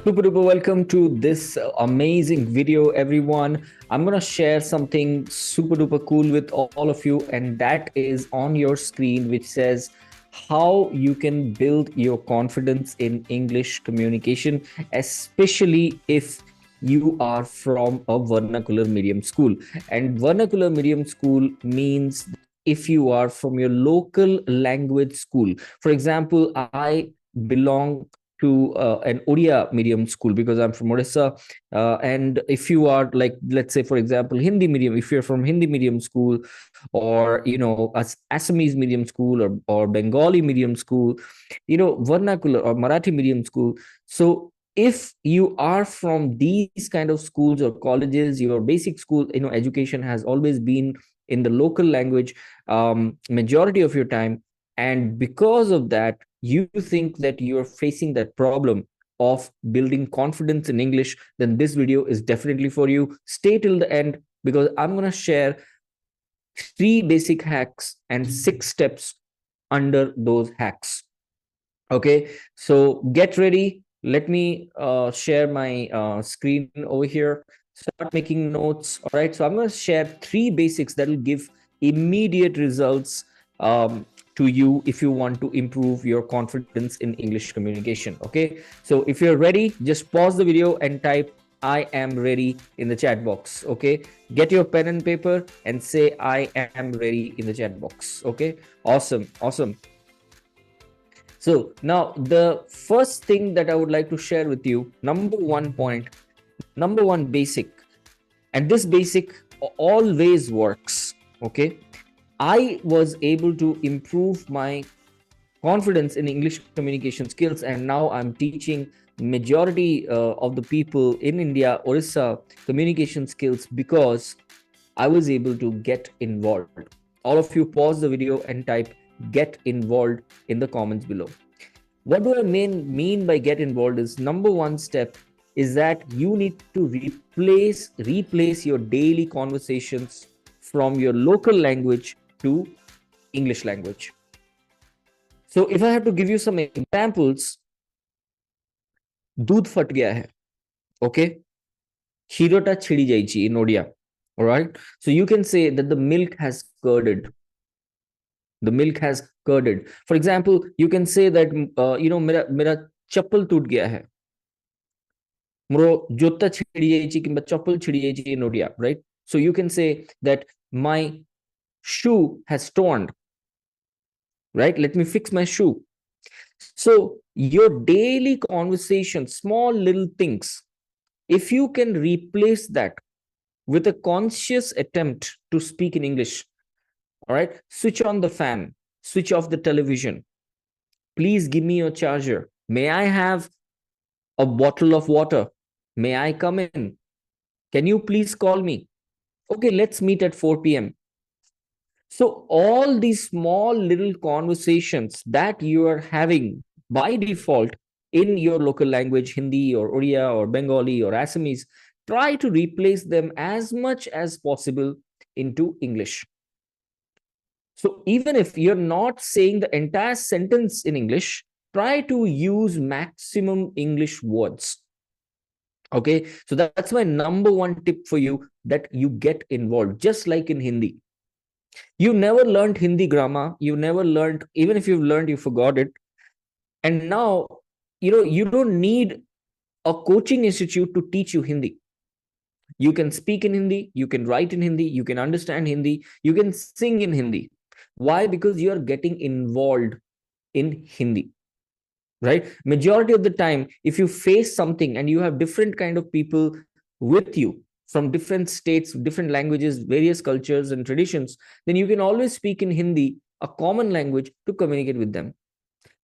Super duper welcome to this amazing video, everyone. I'm gonna share something super duper cool with all of you, and that is on your screen, which says how you can build your confidence in English communication, especially if you are from a vernacular medium school. And vernacular medium school means if you are from your local language school. For example, I belong to an Odia medium school because I'm from Odisha. And if you are like, let's say, for example, Hindi medium, if you're from Hindi medium school, or Assamese medium school, or Bengali medium school, vernacular or Marathi medium school. So if you are from these kind of schools or colleges, your basic school, education has always been in the local language majority of your time, and because of that you think that you're facing that problem of building confidence in English, then this video is definitely for you. Stay till the end because I'm going to share 3 basic hacks and 6 steps under those hacks. Okay, so get ready. Let me share my screen over here. Start making notes. All right, so I'm going to share 3 basics that will give immediate results to you if you want to improve your confidence in English communication. Okay, so if you're ready, just pause the video and type I am ready in the chat box. Okay, get your pen and paper and say I am ready in the chat box. Okay, awesome. So now the first thing that I would like to share with you, number one point, number one basic, and this basic always works. Okay, I was able to improve my confidence in English communication skills, and now I'm teaching majority of the people in India, Orissa, communication skills because I was able to get involved. All of you pause the video and type get involved in the comments below. What do I mean by get involved is number one step is that you need to replace your daily conversations from your local language to English language. So if I have to give you some examples, दूध फट गया है, okay? Hirota chidi jaichi in Odia. All right. So you can say that the milk has curded. The milk has curded. For example, you can say that mera chappal toot gaya hai. Moro jota chidi jaichi kimba chappal chidi jaichi in Odia, right? So you can say that my shoe has torn. Right? Let me fix my shoe. So your daily conversation, small little things, if you can replace that with a conscious attempt to speak in English, all right, switch on the fan, switch off the television, please give me your charger, may I have a bottle of water, may I come in, can you please call me, okay, let's meet at 4 p.m. So all these small little conversations that you are having by default in your local language, Hindi or Odia or Bengali or Assamese, try to replace them as much as possible into English. So even if you're not saying the entire sentence in English, try to use maximum English words. Okay, so that's my number one tip for you, that you get involved, just like in Hindi. You never learned Hindi grammar, you never learned, even if you've learned, you forgot it. And now, you don't need a coaching institute to teach you Hindi. You can speak in Hindi, you can write in Hindi, you can understand Hindi, you can sing in Hindi. Why? Because you are getting involved in Hindi, right? Majority of the time, if you face something and you have different kind of people with you from different states, different languages, various cultures and traditions, then you can always speak in Hindi, a common language, to communicate with them.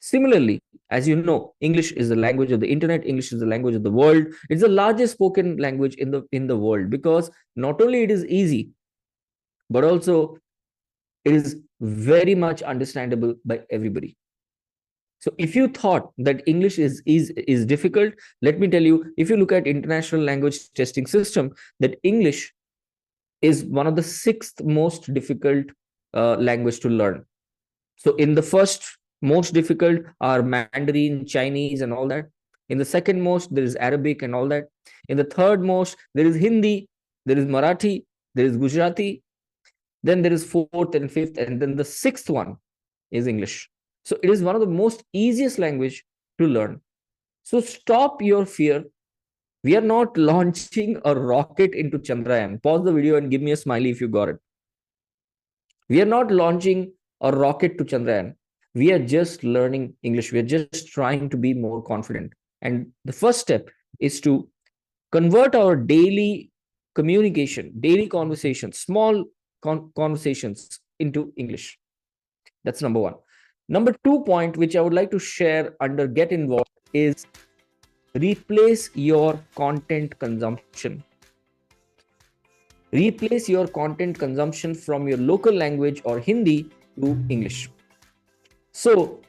Similarly, as you know, English is the language of the internet. English is the language of the world. It's the largest spoken language in the world, because not only it is easy, but also it is very much understandable by everybody. So if you thought that English is difficult, let me tell you, if you look at International Language Testing System, that English is one of the 6th most difficult language to learn. So in the first most difficult are Mandarin, Chinese, and all that. In the second most, there is Arabic and all that. In the third most, there is Hindi, there is Marathi, there is Gujarati, then there is fourth and fifth, and then the sixth one is English. So it is one of the most easiest language to learn. So stop your fear. We are not launching a rocket into Chandrayaan. Pause the video and give me a smiley if you got it. We are not launching a rocket to Chandrayaan. We are just learning English. We are just trying to be more confident. And the first step is to convert our daily communication, daily conversations, small conversations into English. That's number one. Number 2 point, which I would like to share under get involved, is replace your content consumption. Replace your content consumption from your local language or Hindi to English. So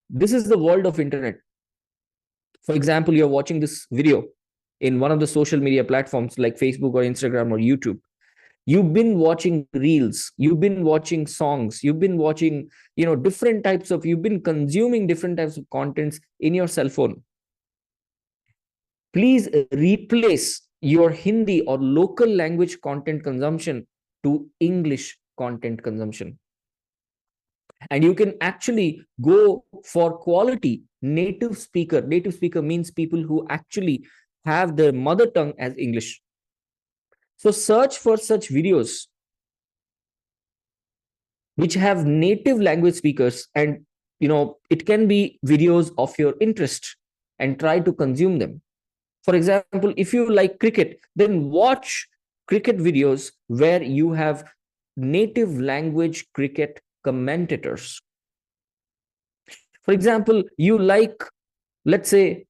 this is the world of internet. For example, you're watching this video in one of the social media platforms like Facebook or Instagram or YouTube. You've been watching reels, you've been watching songs, you've been watching, different types of, you've been consuming different types of contents in your cell phone. Please replace your Hindi or local language content consumption to English content consumption. And you can actually go for quality native speaker. Native speaker means people who actually have their mother tongue as English. So search for such videos which have native language speakers, and it can be videos of your interest, and try to consume them. For example, if you like cricket, then watch cricket videos where you have native language cricket commentators. For example, you like, let's say,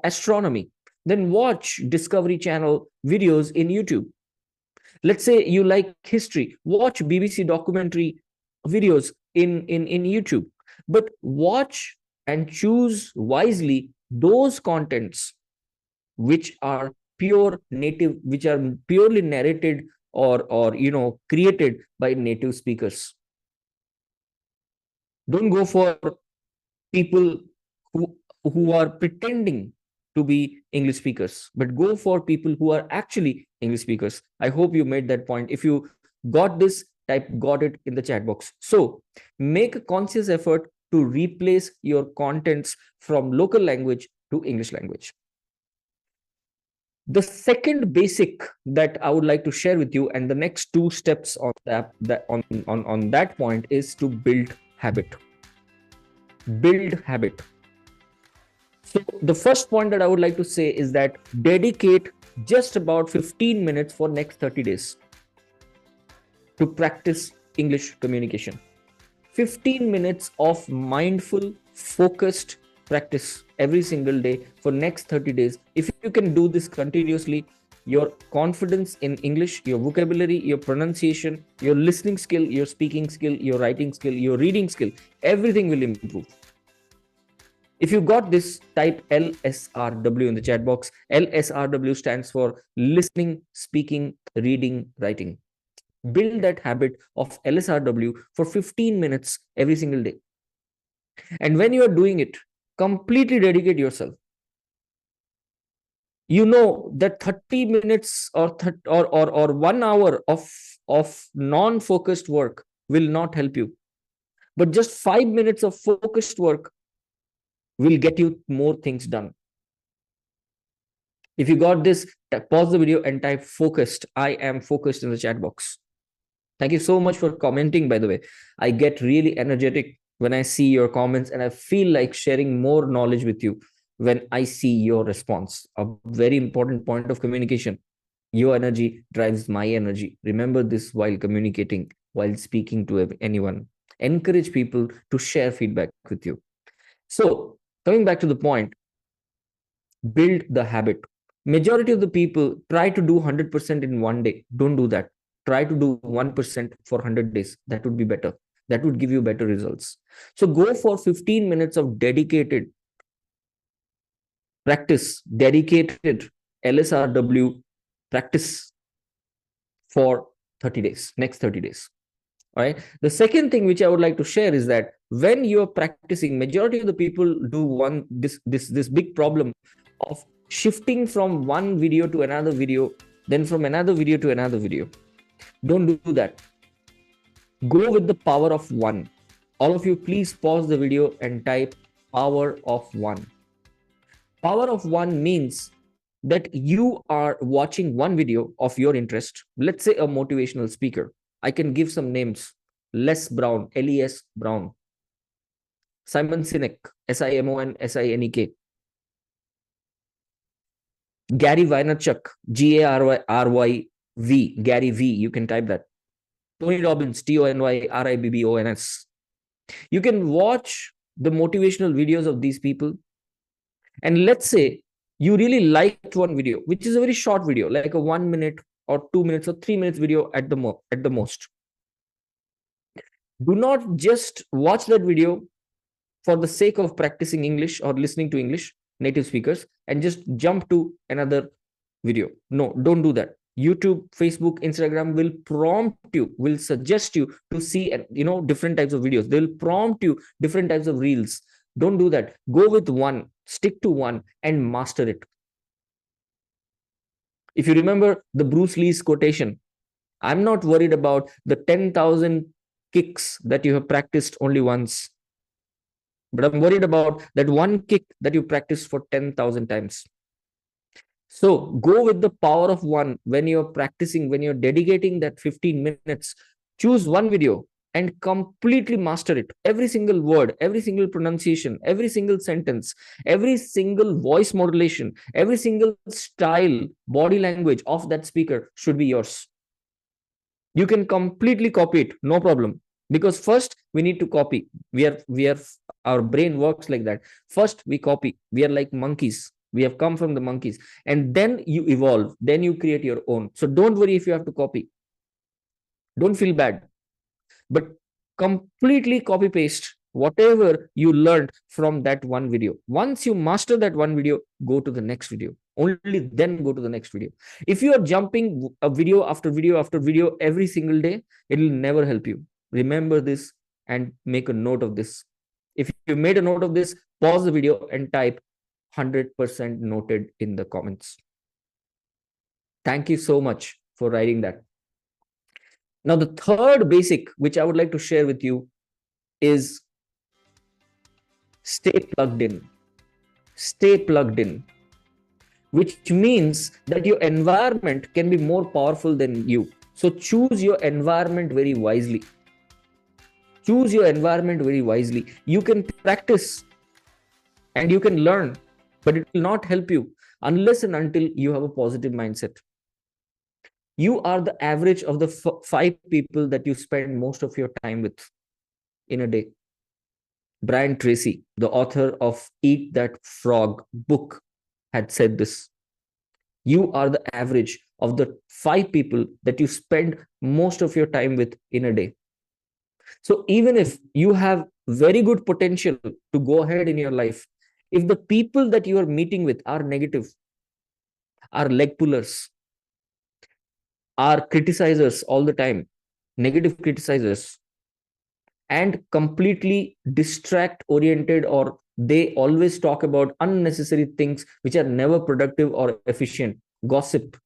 astronomy, then watch Discovery Channel videos in YouTube. Let's say you like history, watch BBC documentary videos in YouTube. But watch and choose wisely those contents which are pure native, which are purely narrated or created by native speakers. Don't go for people who are pretending to be English speakers, but go for people who are actually English speakers. I hope you made that point. If you got this, type got it in the chat box. So make a conscious effort to replace your contents from local language to English language. The second basic that I would like to share with you, and the next 2 steps on that point, is to build habit. Build habit. So the first point that I would like to say is that dedicate just about 15 minutes for next 30 days to practice English communication. 15 minutes of mindful, focused practice every single day for next 30 days. If you can do this continuously, your confidence in English, your vocabulary, your pronunciation, your listening skill, your speaking skill, your writing skill, your reading skill, everything will improve. If you got this, type LSRW in the chat box. LSRW stands for listening, speaking, reading, writing. Build that habit of LSRW for 15 minutes every single day. And when you are doing it, completely dedicate yourself. You know that 30 minutes or 1 hour of non-focused work will not help you. But just 5 minutes of focused work will get you more things done. If you got this, pause the video and type focused. I am focused in the chat box. Thank you so much for commenting, by the way. I get really energetic when I see your comments, and I feel like sharing more knowledge with you when I see your response. A very important point of communication. Your energy drives my energy. Remember this while communicating, while speaking to anyone. Encourage people to share feedback with you. So, coming back to the point, build the habit. Majority of the people try to do 100% in one day. Don't do that. Try to do 1% for 100 days. That would be better. That would give you better results. So go for 15 minutes of dedicated practice, dedicated LSRW practice for 30 days, next 30 days. All right. The second thing which I would like to share is that when you're practicing, majority of the people do this big problem of shifting from one video to another video, then from another video to another video. Don't do that. Go with the power of one. All of you, please pause the video and type power of one. Power of one means that you are watching one video of your interest. Let's say a motivational speaker. I can give some names. Les Brown, Les Brown. Simon Sinek, Simon Sinek. Gary Vaynerchuk, Garryv, Gary V. You can type that. Tony Robbins, Tonyribbons. You can watch the motivational videos of these people. And let's say you really liked one video, which is a very short video, like a 1 minute or 2 minutes or 3 minutes video at the most. Do not just watch that video for the sake of practicing English or listening to English native speakers and just jump to another video. No, don't do that. YouTube, Facebook, Instagram will prompt you, will suggest you to see, different types of videos. They'll prompt you different types of reels. Don't do that. Go with one, stick to one and master it. If you remember the Bruce Lee's quotation, I'm not worried about the 10,000 kicks that you have practiced only once, but I'm worried about that one kick that you practice for 10,000 times. So go with the power of one when you're practicing, when you're dedicating that 15 minutes. Choose one video and completely master it. Every single word, every single pronunciation, every single sentence, every single voice modulation, every single style, body language of that speaker should be yours. You can completely copy it, no problem. Because first we need to copy. Our brain works like that. First we copy. We are like monkeys. We have come from the monkeys. And then you evolve. Then you create your own. So don't worry if you have to copy. Don't feel bad. But completely copy paste whatever you learned from that one video. Once you master that one video, go to the next video. Only then go to the next video. If you are jumping a video after video after video every single day, it will never help you. Remember this and make a note of this. If you made a note of this, pause the video and type 100% noted in the comments. Thank you so much for writing that. Now, the third basic, which I would like to share with you, is stay plugged in. Stay plugged in, which means that your environment can be more powerful than you. So choose your environment very wisely. Choose your environment very wisely. You can practice and you can learn, but it will not help you unless and until you have a positive mindset. You are the average of the 5 people that you spend most of your time with in a day. Brian Tracy, the author of Eat That Frog book, had said this. You are the average of the 5 people that you spend most of your time with in a day. So even if you have very good potential to go ahead in your life, if the people that you are meeting with are negative, are leg pullers, are criticizers all the time, negative criticizers, and completely distract oriented, or they always talk about unnecessary things which are never productive or efficient. Gossip.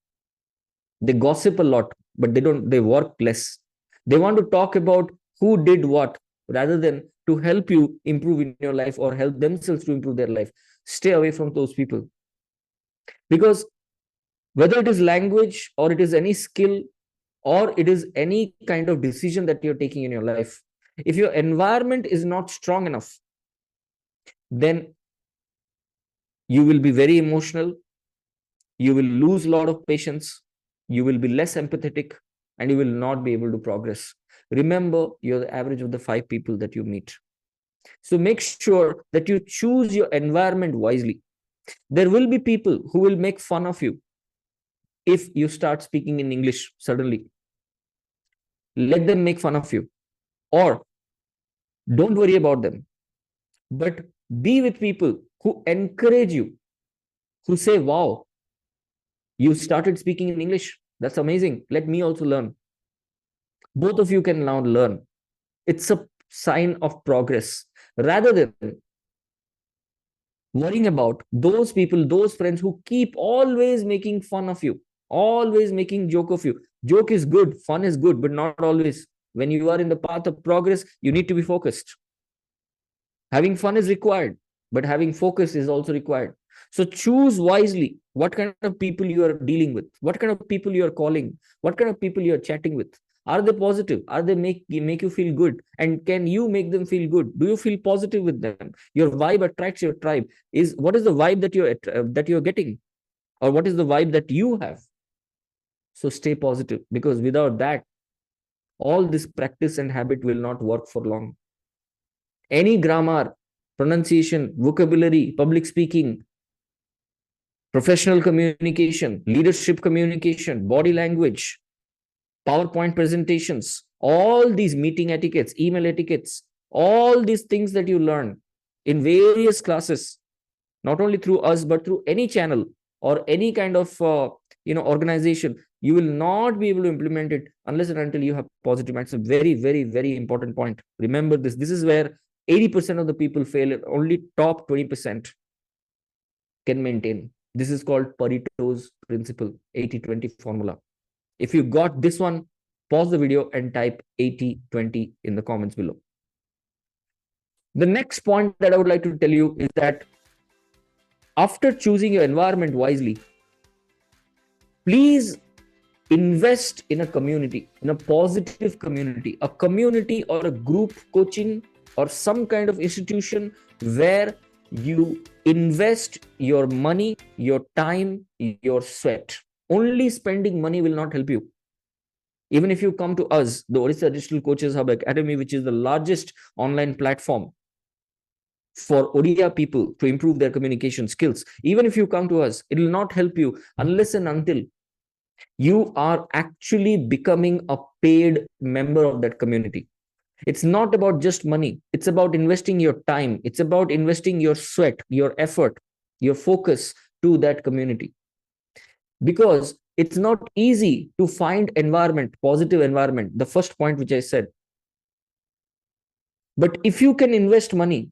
They gossip a lot, but they work less. They want to talk about who did what rather than to help you improve in your life or help themselves to improve their life. Stay away from those people. Because whether it is language or it is any skill or it is any kind of decision that you're taking in your life, if your environment is not strong enough, then you will be very emotional, you will lose a lot of patience, you will be less empathetic, and you will not be able to progress. Remember, you're the average of the 5 people that you meet. So make sure that you choose your environment wisely. There will be people who will make fun of you if you start speaking in English suddenly. Let them make fun of you, or don't worry about them, but be with people who encourage you, who say, wow, you started speaking in English. That's amazing. Let me also learn. Both of you can now learn. It's a sign of progress, rather than worrying about those people, those friends who keep always making fun of you, always making joke of you. Joke is good, fun is good, but not always. When you are in the path of progress, you need to be focused. Having fun is required, but having focus is also required. So choose wisely what kind of people you are dealing with, what kind of people you are calling, what kind of people you are chatting with. Are they positive? Are they make you feel good? And can you make them feel good? Do you feel positive with them? Your vibe attracts your tribe. Is what is the vibe that you're getting, or what is the vibe that you have? So stay positive, because without that, all this practice and habit will not work for long. Any grammar, pronunciation, vocabulary, public speaking, professional communication, leadership communication, body language, PowerPoint presentations, all these meeting etiquettes, email etiquettes, all these things that you learn in various classes, not only through us, but through any channel or any kind of organization, you will not be able to implement it unless and until you have positive mind. It's a very, very, very important point. Remember this. This is where 80% of the people fail. Only top 20% can maintain. This is called Pareto's principle, 80-20 formula. If you got this one, pause the video and type 80-20 in the comments below. The next point that I would like to tell you is that after choosing your environment wisely, please invest in a community, in a positive community, a community or a group coaching or some kind of institution where you invest your money, your time, your sweat. Only spending money will not help you. Even if you come to us, the Odisha Digital Coaches Hub Academy, which is the largest online platform for Odia people to improve their communication skills, even if you come to us, it will not help you unless and until you are actually becoming a paid member of that community. It's not about just money. It's about investing your time. It's about investing your sweat, your effort, your focus to that community. Because it's not easy to find environment, positive environment, the first point which I said. But if you can invest money,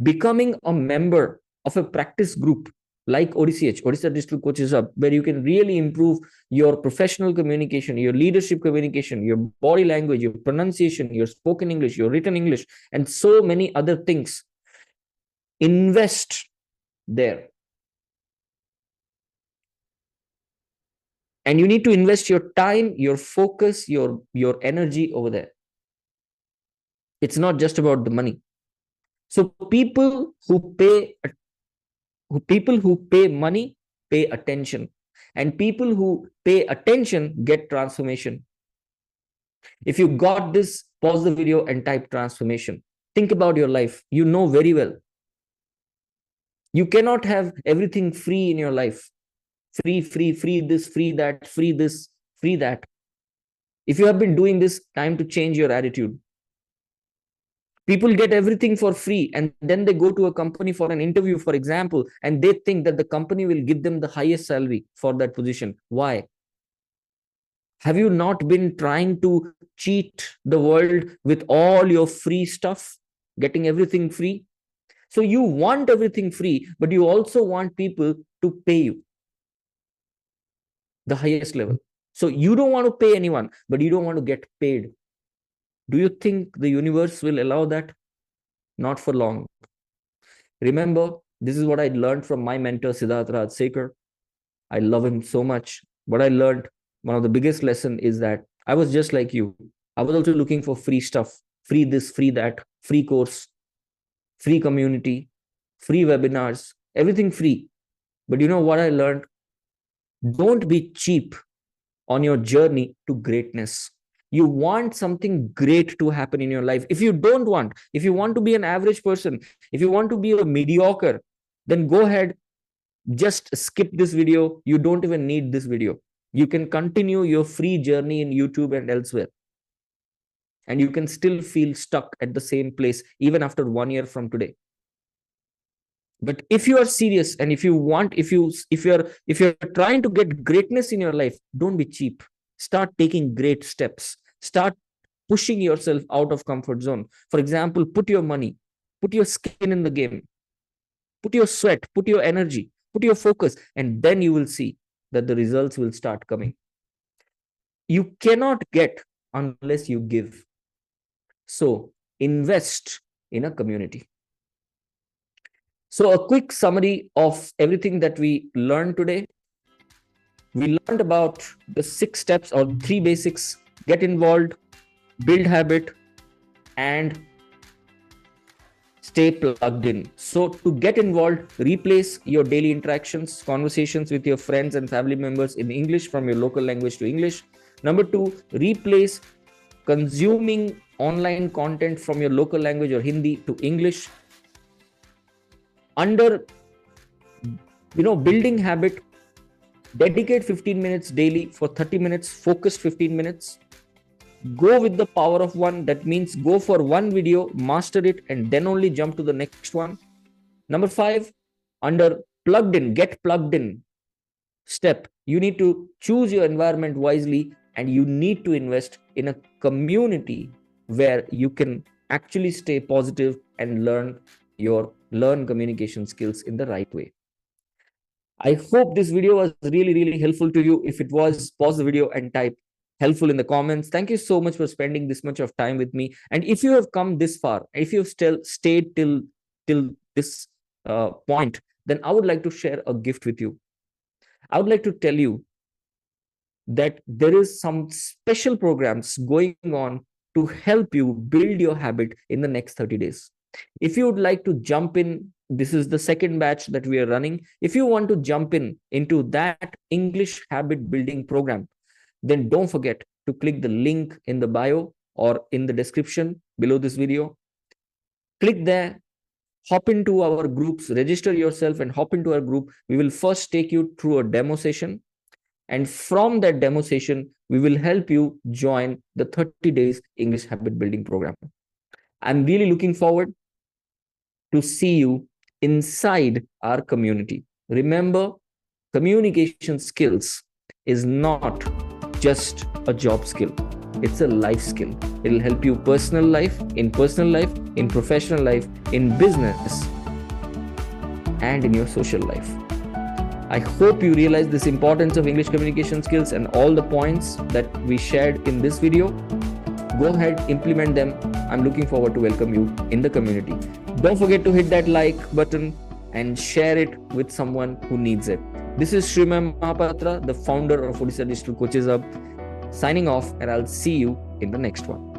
becoming a member of a practice group like ODCH, Odisha Digital Coaches Hub, where you can really improve your professional communication, your leadership communication, your body language, your pronunciation, your spoken English, your written English, and so many other things. Invest there. And you need to invest your time, your focus, your energy over there. It's not just about the money. So people who pay money pay attention, and people who pay attention get transformation. If you got this, pause the video and type transformation. Think about your life. You know very well. You cannot have everything free in your life. Free this, free that, free this, free that. If you have been doing this, time to change your attitude. People get everything for free, and then they go to a company for an interview, for example, and they think that the company will give them the highest salary for that position. Why? Have you not been trying to cheat the world with all your free stuff, getting everything free? So you want everything free, but you also want people to pay you the highest level. So you don't want to pay anyone, but you don't want to get paid. Do you think the universe will allow that? Not for long. Remember, this is what I learned from my mentor, Siddharth Rajsekar. I love him so much. What I learned, one of the biggest lesson is that I was just like you. I was also looking for free stuff, free this, free that, free course, free community, free webinars, everything free. But you know what I learned? Don't be cheap on your journey to greatness. You want something great to happen in your life. If you want to be an average person, if you want to be a mediocre, then go ahead, just skip this video. You don't even need this video. You can continue your free journey in YouTube and elsewhere. And you can still feel stuck at the same place even after 1 year from today. But if you are serious, and if you're trying to get greatness in your life, don't be cheap. Start taking great steps. Start pushing yourself out of comfort zone. For example, put your money, put your skin in the game, put your sweat, put your energy, put your focus, and then you will see that the results will start coming. You cannot get unless you give. So invest in a community. So a quick summary of everything that we learned today. We learned about the 6 steps or 3 basics: get involved, build habit, and stay plugged in. So to get involved, replace your daily interactions, conversations with your friends and family members in English from your local language to English. Number 2, replace consuming online content from your local language or Hindi to English. Under building habit, dedicate 15 minutes daily for 30 minutes, focused 15 minutes. Go with the power of one. That means go for one video, master it, and then only jump to the next one. Number 5, under plugged in, get plugged in step, you need to choose your environment wisely, and you need to invest in a community where you can actually stay positive and learn communication skills in the right way. I hope this video was really, really helpful to you. If it was, pause the video and type helpful in the comments. Thank you so much for spending this much of time with me. And if you have come this far, if you've still stayed till this point, then I would like to share a gift with you. I would like to tell you that there is some special programs going on to help you build your habit in the next 30 days. If you would like to jump in, this is the second batch that we are running. If you want to jump into that English habit building program, then don't forget to click the link in the bio or in the description below this video. Click there, hop into our groups, register yourself and hop into our group. We will first take you through a demo session. And from that demo session, we will help you join the 30 days English habit building program. I'm really looking forward to see you inside our community. Remember, communication skills is not just a job skill. It's a life skill. It'll help you in personal life, in professional life, in business, and in your social life. I hope you realize this importance of English communication skills and all the points that we shared in this video. Go ahead, implement them. I'm looking forward to welcome you in the community. Don't forget to hit that like button and share it with someone who needs it. This is Srimay Mahapatra, the founder of ODCH Digital Coaches Hub, signing off, and I'll see you in the next one.